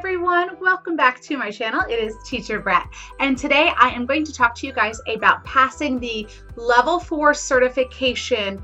everyone, welcome back to my channel. It is Teacher Brett, and today I am going to talk to you guys about passing the level 4 certification,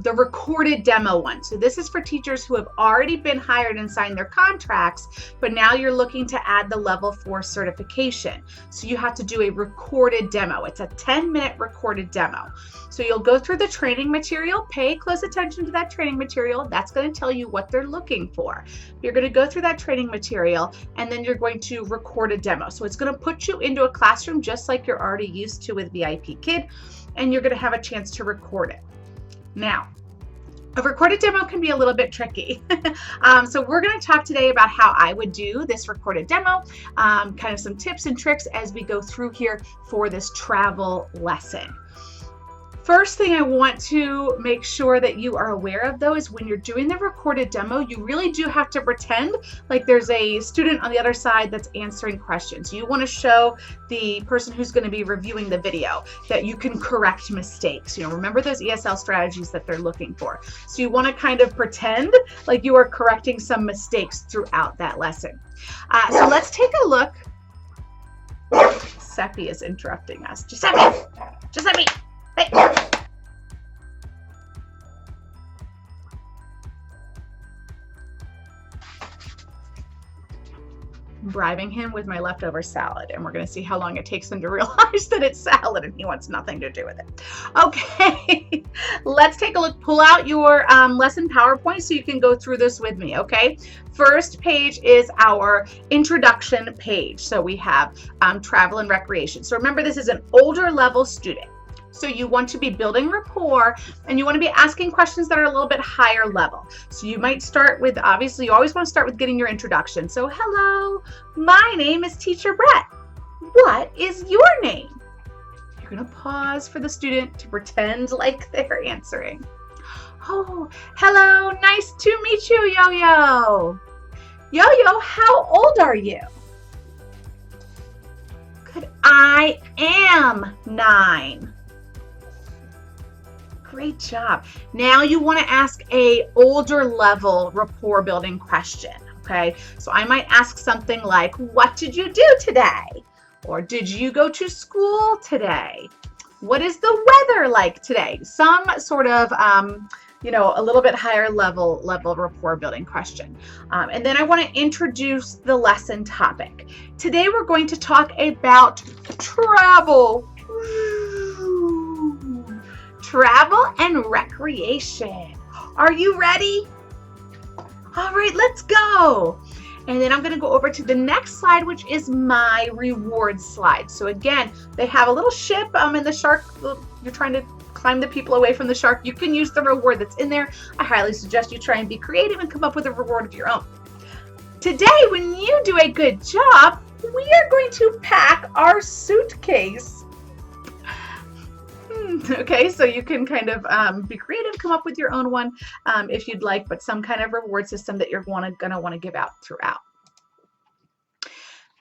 the recorded demo one. So this is for teachers who have already been hired and signed their contracts, but now you're looking to add the level 4 certification. So you have to do a recorded demo. It's a 10-minute recorded demo. So you'll go through the training material, pay close attention to that training material. That's going to tell you what they're looking for. You're going to go through that training material, and then you're going to record a demo. So it's going to put you into a classroom just like you're already used to with VIPKID, and you're going to have a chance to record it. Now, a recorded demo can be a little bit tricky. So we're going to talk today about how I would do this recorded demo, kind of some tips and tricks as we go through here for this travel lesson. First thing I want to make sure that you are aware of, though, is when you're doing the recorded demo, you really do have to pretend like there's a student on the other side that's answering questions. You want to show the person who's going to be reviewing the video that you can correct mistakes. Remember those ESL strategies that they're looking for. So you want to kind of pretend like you are correcting some mistakes throughout that lesson. So let's take a look. Seppi is interrupting us. Giuseppe! Hey. I'm bribing him with my leftover salad, and we're going to see how long it takes him to realize that it's salad and he wants nothing to do with it. Okay, let's take a look. Pull out your lesson PowerPoint so you can go through this with me, okay? First page is our introduction page. So we have travel and recreation. So remember, this is an older level student. So you want to be building rapport, and you want to be asking questions that are a little bit higher level. So you might start with, obviously you always want to start with getting your introduction. So hello, my name is Teacher Brett. What is your name? You're going to pause for the student to pretend like they're answering. Oh, hello, nice to meet you, Yo-Yo. Yo-Yo, how old are you? Good, I am 9. Great job. Now you want to ask a older level rapport building question, okay? So I might ask something like, what did you do today? Or did you go to school today? What is the weather like today? Some sort of, a little bit higher level rapport building question. And then I want to introduce the lesson topic. Today we're going to talk about travel. Travel and recreation. Are you ready? All right, let's go. And then I'm going to go over to the next slide, which is my reward slide. So again, they have a little ship and the shark, you're trying to climb the people away from the shark. You can use the reward that's in there. I highly suggest you try and be creative and come up with a reward of your own. Today, when you do a good job, we are going to pack our suitcase. Okay, so you can kind of be creative, come up with your own one if you'd like, but some kind of reward system that you're going to want to give out throughout.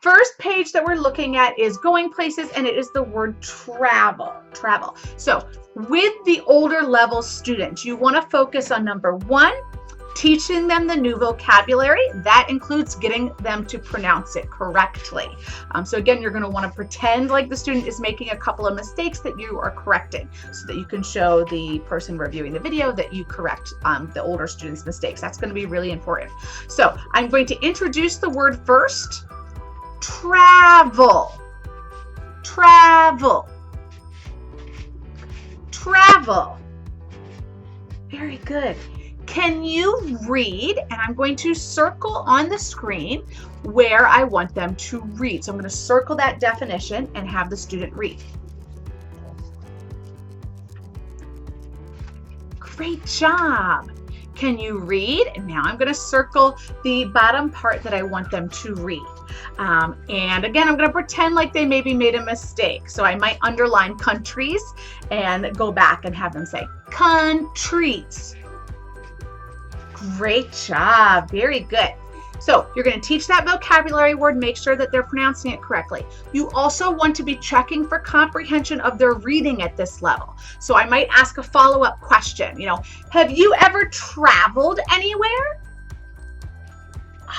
First page that we're looking at is going places, and it is the word travel. So with the older level students, you want to focus on number 1, teaching them the new vocabulary. That includes getting them to pronounce it correctly. So again, you're going to want to pretend like the student is making a couple of mistakes that you are correcting so that you can show the person reviewing the video that you correct the older student's mistakes. That's going to be really important. So I'm going to introduce the word first. Travel. Very good. Can you read? And I'm going to circle on the screen where I want them to read. So I'm going to circle that definition and have the student read. Great job. Can you read? And now I'm going to circle the bottom part that I want them to read. And again, I'm going to pretend like they maybe made a mistake. So I might underline countries and go back and have them say countries. Great job. Very good. So you're going to teach that vocabulary word, make sure that they're pronouncing it correctly. You also want to be checking for comprehension of their reading at this level. So I might ask a follow-up question. Have you ever traveled anywhere?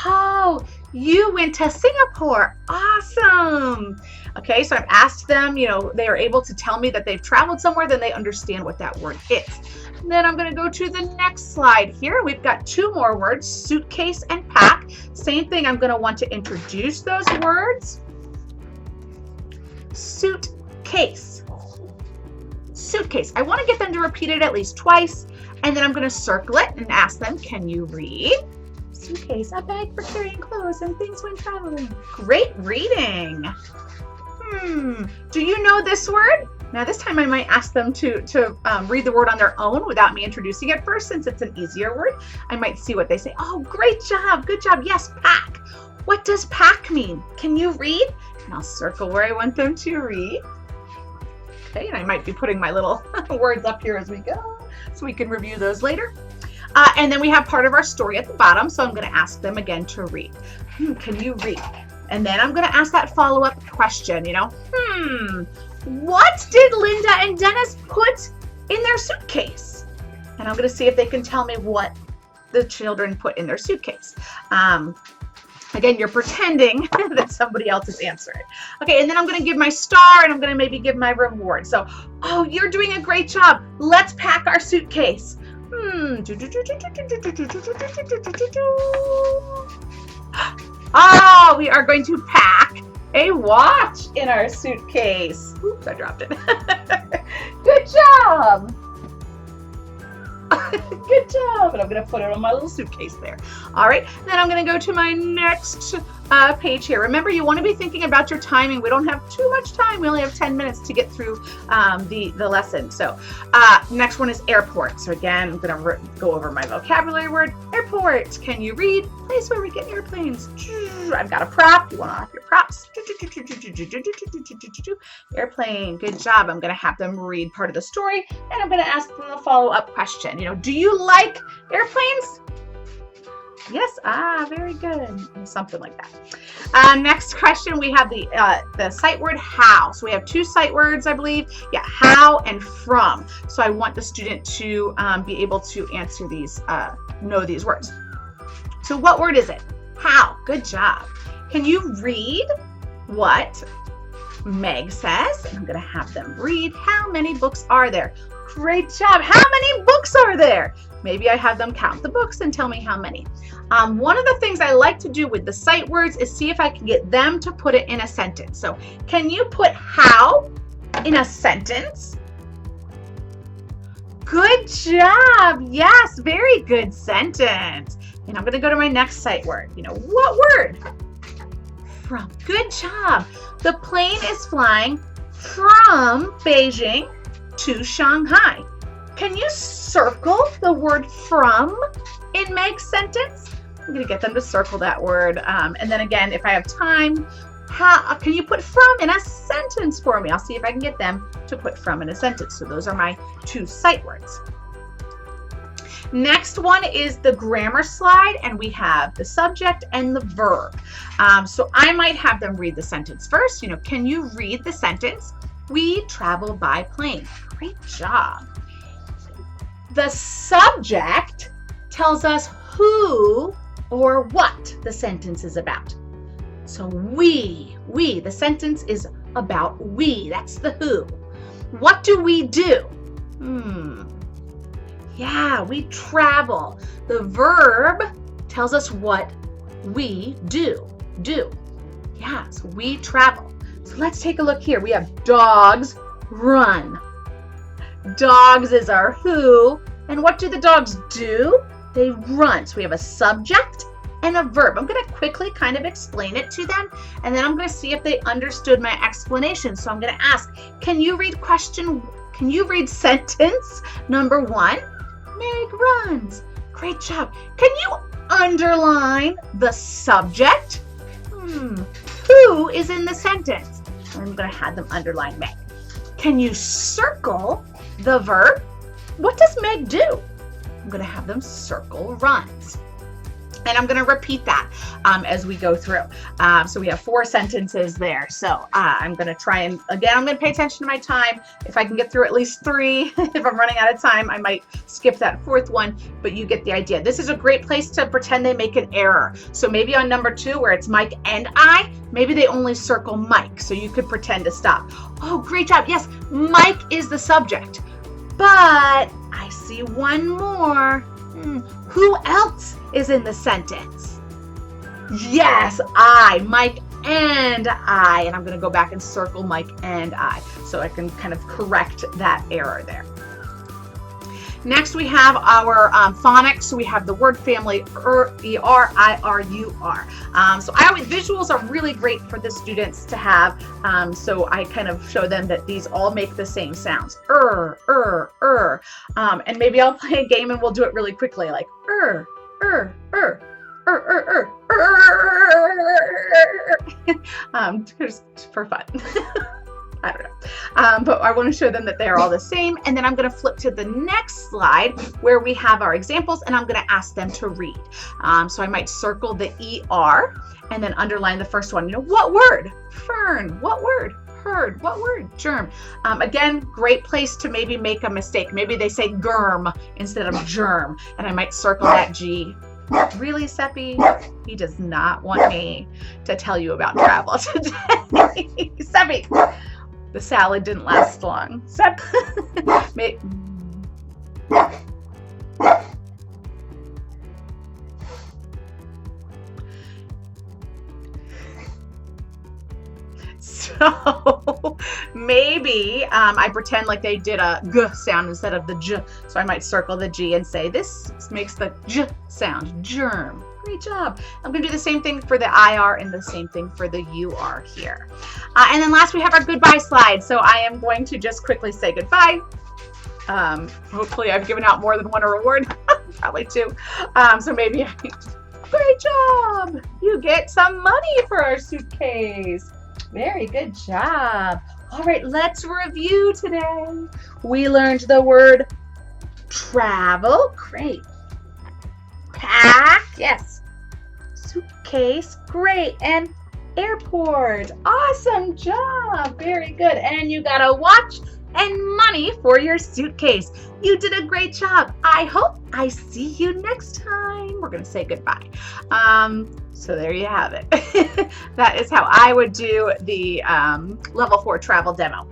Oh, You went to Singapore. Awesome. Okay, so I've asked them, they are able to tell me that they've traveled somewhere, then they understand what that word is. And then I'm going to go to the next slide here. We've got two more words, suitcase and pack. Same thing, I'm going to want to introduce those words. Suitcase. Suitcase. I want to get them to repeat it at least twice, and then I'm going to circle it and ask them, can you read? Suitcase, a bag for carrying clothes and things when traveling. Great reading. Do you know this word? Now this time I might ask them to read the word on their own without me introducing it first, since it's an easier word. I might see what they say. Oh, great job. Good job. Yes, pack. What does pack mean? Can you read? And I'll circle where I want them to read. Okay, and I might be putting my little words up here as we go, so we can review those later. And then we have part of our story at the bottom, so I'm going to ask them again to read. Can you read? And then I'm going to ask that follow-up question, what did Linda and Dennis put in their suitcase? And I'm going to see if they can tell me what the children put in their suitcase. Again, you're pretending that somebody else is answering. Okay, and then I'm going to give my star, and I'm going to maybe give my reward. So, oh, you're doing a great job. Let's pack our suitcase. Oh, we are going to pack a watch in our suitcase. Oops, I dropped it. Good job. Good job. And I'm going to put it on my little suitcase there. All right. Then I'm going to go to my next page here. Remember, you want to be thinking about your timing. We don't have too much time. We only have 10 minutes to get through the lesson. So next one is airport. So again, I'm going to go over my vocabulary word. Airport. Can you read? Place where we get airplanes. I've got a prop. You want to have your props. Airplane. Good job. I'm going to have them read part of the story, and I'm going to ask them a follow-up question. Do you like airplanes? Yes. Very good. Something like that. Next question, we have the sight word how. So we have two sight words, I believe. Yeah, how and from. So I want the student to be able to answer these, know these words. So what word is it? How. Good job. Can you read what Meg says? I'm going to have them read. How many books are there? Great job. How many books are there? Maybe I have them count the books and tell me how many. One of the things I like to do with the sight words is see if I can get them to put it in a sentence. So can you put how in a sentence? Good job. Yes, very good sentence. And I'm going to go to my next sight word. What word? From. Good job. The plane is flying from Beijing to Shanghai. Can you circle the word from in Meg's sentence? I'm going to get them to circle that word. And then again, if I have time, can you put from in a sentence for me? I'll see if I can get them to put from in a sentence. So those are my two sight words. Next one is the grammar slide, and we have the subject and the verb. So I might have them read the sentence first. Can you read the sentence? We travel by plane. Great job. The subject tells us who or what the sentence is about. So we, the sentence is about we. That's the who. What do we do? Yeah, we travel. The verb tells us what we do. Yeah, so we travel. So let's take a look here. We have dogs run. Dogs is our who. And what do the dogs do? They run. So we have a subject and a verb. I'm going to quickly kind of explain it to them, and then I'm going to see if they understood my explanation. So I'm going to ask, can you read sentence number 1? Meg runs. Great job. Can you underline the subject? Who is in the sentence? I'm going to have them underline Meg. Can you circle the verb? What does Meg do? I'm going to have them circle runs. And I'm going to repeat that as we go through. So we have 4 sentences there. So I'm going to try and, again, I'm going to pay attention to my time. If I can get through at least 3, if I'm running out of time, I might skip that 4th one, but you get the idea. This is a great place to pretend they make an error. So maybe on number 2, where it's Mike and I, maybe they only circle Mike. So you could pretend to stop. Oh, great job. Yes, Mike is the subject, but I see one more. Who else is in the sentence? Yes, I, Mike and I. And I'm going to go back and circle Mike and I so I can kind of correct that error there. Next, we have our phonics. So we have the word family, E-R, I-R-U-R. So visuals are really great for the students to have. So I kind of show them that these all make the same sounds. And maybe I'll play a game and we'll do it really quickly, like just for fun. I don't know. But I want to show them that they're all the same. And then I'm going to flip to the next slide where we have our examples, and I'm going to ask them to read. So I might circle the ER and then underline the first one. You know, what word? Fern. What word? Herd. What word? Germ. Again, great place to maybe make a mistake. Maybe they say germ instead of germ, and I might circle that G. Really, Seppi? He does not want me to tell you about travel today. Seppi! The salad didn't last long. So maybe I pretend like they did a G sound instead of the J. So I might circle the G and say, this makes the J sound, germ. Great job. I'm going to do the same thing for the IR and the same thing for the UR here. And then last we have our goodbye slide. So I am going to just quickly say goodbye. Hopefully I've given out more than 1 reward, probably 2. So maybe, great job. You get some money for our suitcase. Very good job. All right, let's review today. We learned the word travel. Great. Pack. Yes. Suitcase. Great. And airport. Awesome job. Very good. And you got a watch and money for your suitcase. You did a great job. I hope I see you next time. We're going to say goodbye. So there you have it. That is how I would do the level 4 travel demo.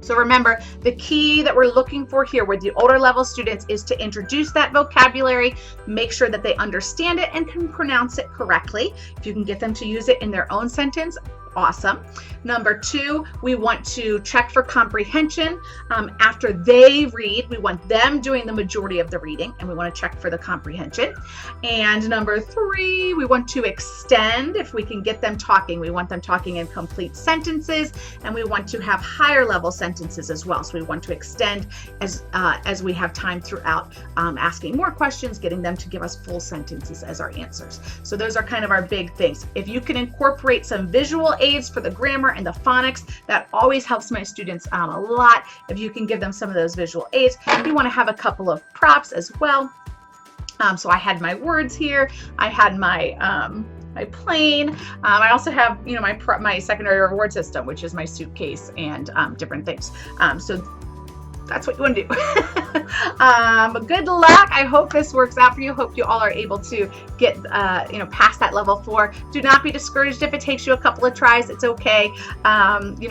So remember, the key that we're looking for here with the older level students is to introduce that vocabulary, make sure that they understand it and can pronounce it correctly. If you can get them to use it in their own sentence, awesome. Number 2, we want to check for comprehension. After they read, we want them doing the majority of the reading, and we want to check for the comprehension. And number 3, we want to extend. If we can get them talking, we want them talking in complete sentences, and we want to have higher level sentences as well. So we want to extend as we have time throughout, asking more questions, getting them to give us full sentences as our answers. So those are kind of our big things. If you can incorporate some visual aids for the grammar and the phonics, that always helps my students a lot. If you can give them some of those visual aids, you want to have a couple of props as well. So I had my words here. I had my my plane. I also have, you know, my secondary reward system, which is my suitcase and different things. So that's what you want to do. Good luck. I hope this works out for you. Hope you all are able to get, past that level 4. Do not be discouraged if it takes you a couple of tries. It's okay.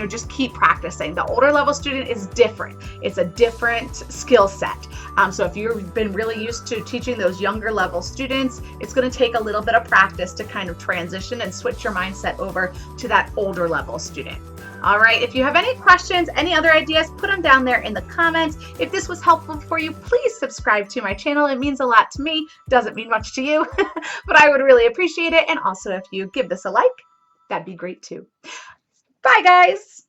Just keep practicing. The older level student is different. It's a different skill set. So if you've been really used to teaching those younger level students, it's going to take a little bit of practice to kind of transition and switch your mindset over to that older level student. All right, if you have any questions, any other ideas, put them down there in the comments. If this was helpful for you, please subscribe to my channel. It means a lot to me. Doesn't mean much to you, but I would really appreciate it. And also if you give this a like, that'd be great too. Bye, guys.